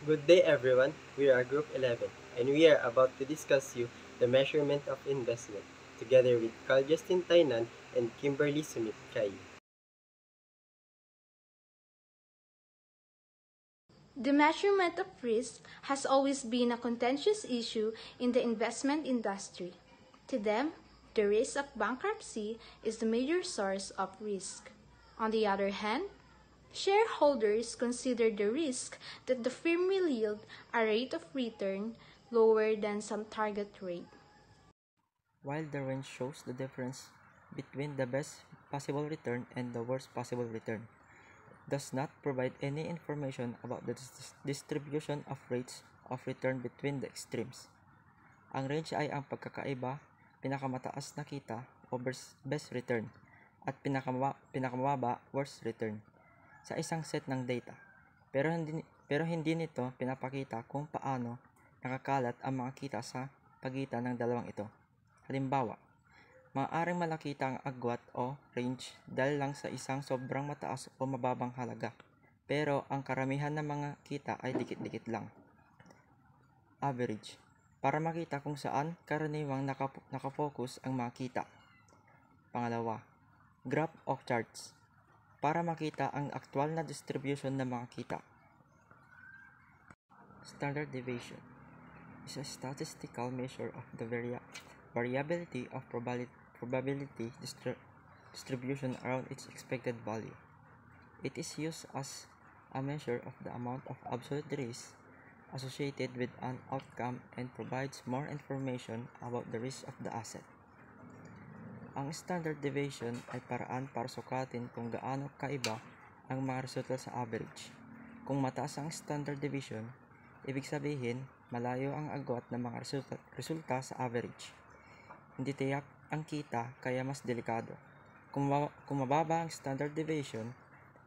Good day everyone, we are Group 11 and we are about to discuss you the measurement of investment together with Carl Justin Tainan and Kimberly Sumit Kai. The measurement of risk has always been a contentious issue in the investment industry. To them, the risk of bankruptcy is the major source of risk. On the other hand, shareholders consider the risk that the firm will yield a rate of return lower than some target rate. While the range shows the difference between the best possible return and the worst possible return, it does not provide any information about the distribution of rates of return between the extremes. Ang range ay ang pagkakaiba, pinakamataas na kita o best return at pinakamababa worst return sa isang set ng data. Pero hindi nito pinapakita kung paano nakakalat ang mga kita sa pagitan ng dalawang ito. Halimbawa, maaaring malakita ang agwat o range dahil lang sa isang sobrang mataas o mababang halaga, pero ang karamihan ng mga kita ay dikit-dikit lang. Average, para makita kung saan karaniwang nakafocus ang mga kita. Pangalawa, graph of charts, para makita ang aktwal na distribution ng mga kita. Standard deviation is a statistical measure of the variability of probability distribution around its expected value. It is used as a measure of the amount of absolute risk associated with an outcome and provides more information about the risk of the asset. Ang standard deviation ay paraan para sukatin kung gaano kaiba ang mga resulta sa average. Kung mataas ang standard deviation, ibig sabihin malayo ang agwat ng mga resulta sa average. Hindi tiyak ang kita kaya mas delikado. Kung mababa ang standard deviation,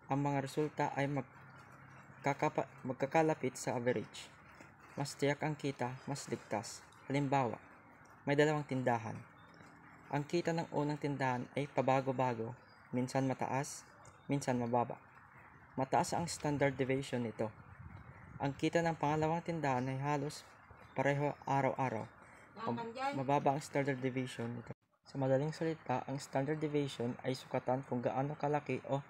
ang mga resulta ay magkakalapit sa average. Mas tiyak ang kita, mas ligtas. Halimbawa, may dalawang tindahan. Ang kita ng unang tindahan ay pabago-bago, minsan mataas, minsan mababa. Mataas ang standard deviation nito. Ang kita ng pangalawang tindahan ay halos pareho araw-araw. Mababa ang standard deviation nito. Sa madaling salita, ang standard deviation ay sukatan kung gaano kalaki o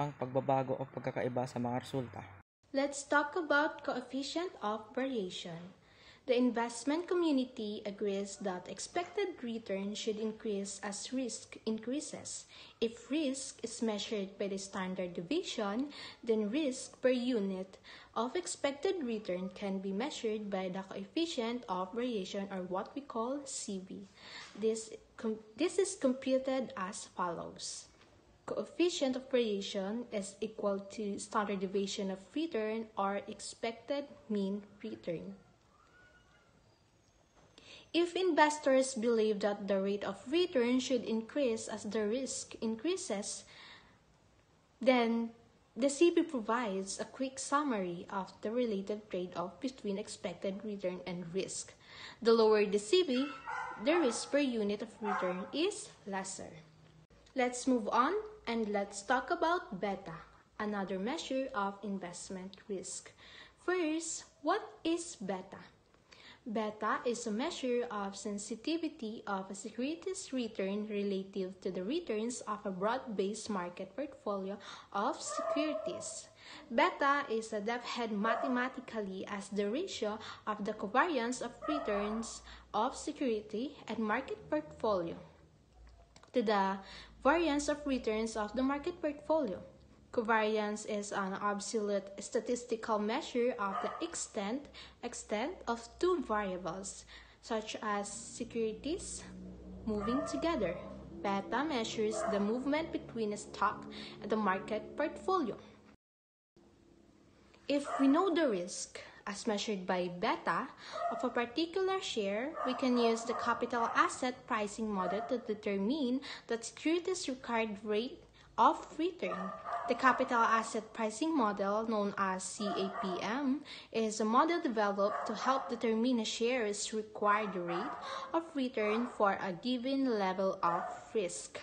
ang pagbabago o pagkakaiba sa mga resulta. Let's talk about coefficient of variation. The investment community agrees that expected return should increase as risk increases. If risk is measured by the standard deviation, then risk per unit of expected return can be measured by the coefficient of variation, or what we call CV. This is computed as follows. Coefficient of variation is equal to standard deviation of return or expected mean return. If investors believe that the rate of return should increase as the risk increases, then the CV provides a quick summary of the related trade-off between expected return and risk. The lower the CV, the risk per unit of return is lesser. Let's move on and let's talk about beta, another measure of investment risk. First, what is beta? Beta is a measure of sensitivity of a security's return relative to the returns of a broad-based market portfolio of securities. Beta is defined mathematically as the ratio of the covariance of returns of security and market portfolio to the variance of returns of the market portfolio. Covariance is an absolute statistical measure of the extent of two variables, such as securities moving together. Beta measures the movement between a stock and the market portfolio. If we know the risk, as measured by beta, of a particular share, we can use the capital asset pricing model to determine the securities required rate of return. The capital asset pricing model, known as CAPM, is a model developed to help determine a share's required rate of return for a given level of risk.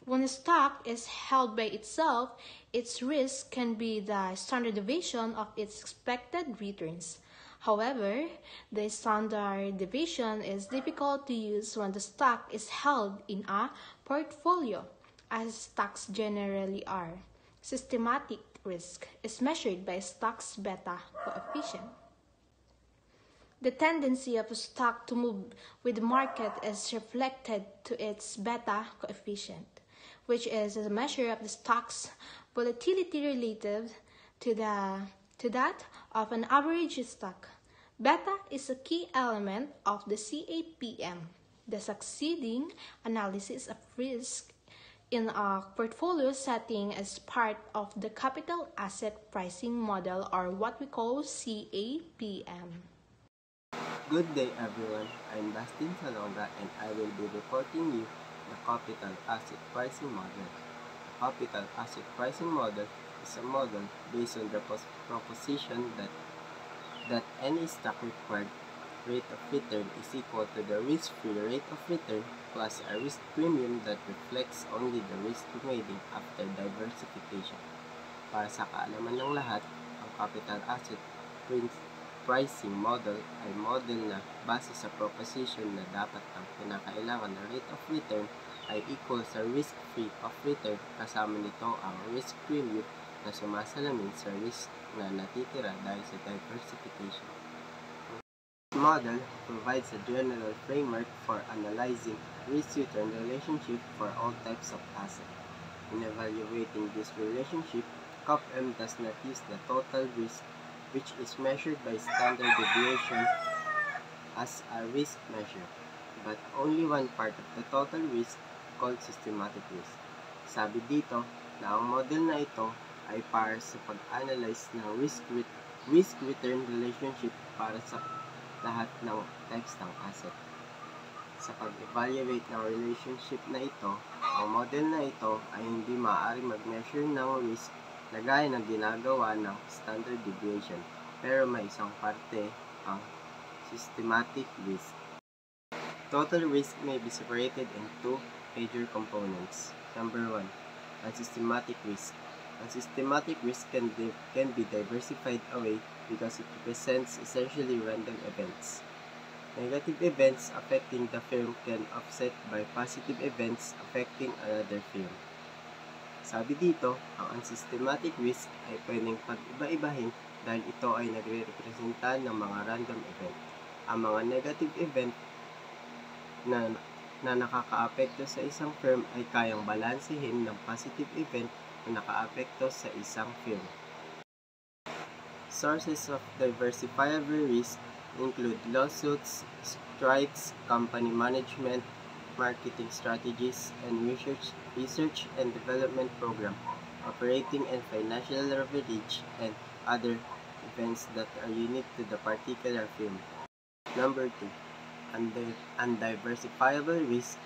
When a stock is held by itself, its risk can be the standard deviation of its expected returns. However, the standard deviation is difficult to use when the stock is held in a portfolio, as stocks generally are. Systematic risk is measured by stock's beta coefficient. The tendency of a stock to move with the market is reflected to its beta coefficient, which is a measure of the stock's volatility relative to that of an average stock. Beta is a key element of the CAPM, the succeeding analysis of risk in a portfolio setting as part of the capital asset pricing model, or what we call CAPM. Good day everyone, I'm Bastin Salonga and I will be reporting you the capital asset pricing model. The capital asset pricing model is a model based on the proposition that any stock required rate of return is equal to the risk-free rate of return plus a risk premium that reflects only the risk remaining after diversification. Para sa kaalaman ng lahat, ang capital asset pricing model ay model na base sa proposition na dapat ang kinakailangan na rate of return ay equal sa risk-free of return, kasama nito ang risk premium na sumasalamin sa risk na natitira dahil sa diversification. This model provides a general framework for analyzing risk-return relationship for all types of assets. In evaluating this relationship, CAPM does not use the total risk, which is measured by standard deviation, as a risk measure, but only one part of the total risk called systematic risk. Sabi dito na ang model na ito ay para sa pag-analyze ng risk-return relationship para sa lahat ng types ng asset. Sa pag-evaluate ng relationship na ito, ang model na ito ay hindi maaaring mag-measure ng risk na gaya ng ginagawa ng standard deviation, pero may isang parte ang systematic risk. Total risk may be separated in two major components. Number 1, unsystematic risk. Unsystematic risk can be diversified away because it represents essentially random events. Negative events affecting the firm can offset by positive events affecting another firm. Sabi dito, ang unsystematic risk ay pwedeng pag-iba-ibahin dahil ito ay nagre-representa ng mga random event. Ang mga negative event na nakakaapekto sa isang firm ay kayang balansehin ng positive event na nakaapekto sa isang firm. Sources of diversifiable risk include lawsuits, strikes, company management, marketing strategies, and research and development program, operating and financial leverage, and other events that are unique to the particular firm. Number 2, undiversifiable risk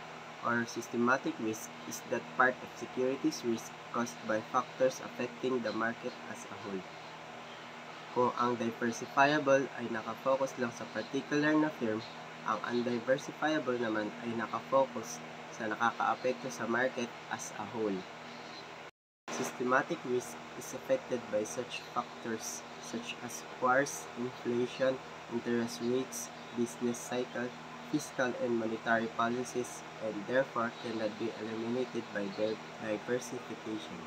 or systematic risk is that part of securities risk caused by factors affecting the market as a whole. Kung ang diversifiable ay nakafocus lang sa particular na firm, ang undiversifiable naman ay nakafocus sa nakakaapekto sa market as a whole. Systematic risk is affected by such factors such as wars, inflation, interest rates, business cycle, fiscal and monetary policies, and therefore cannot be eliminated by their diversification.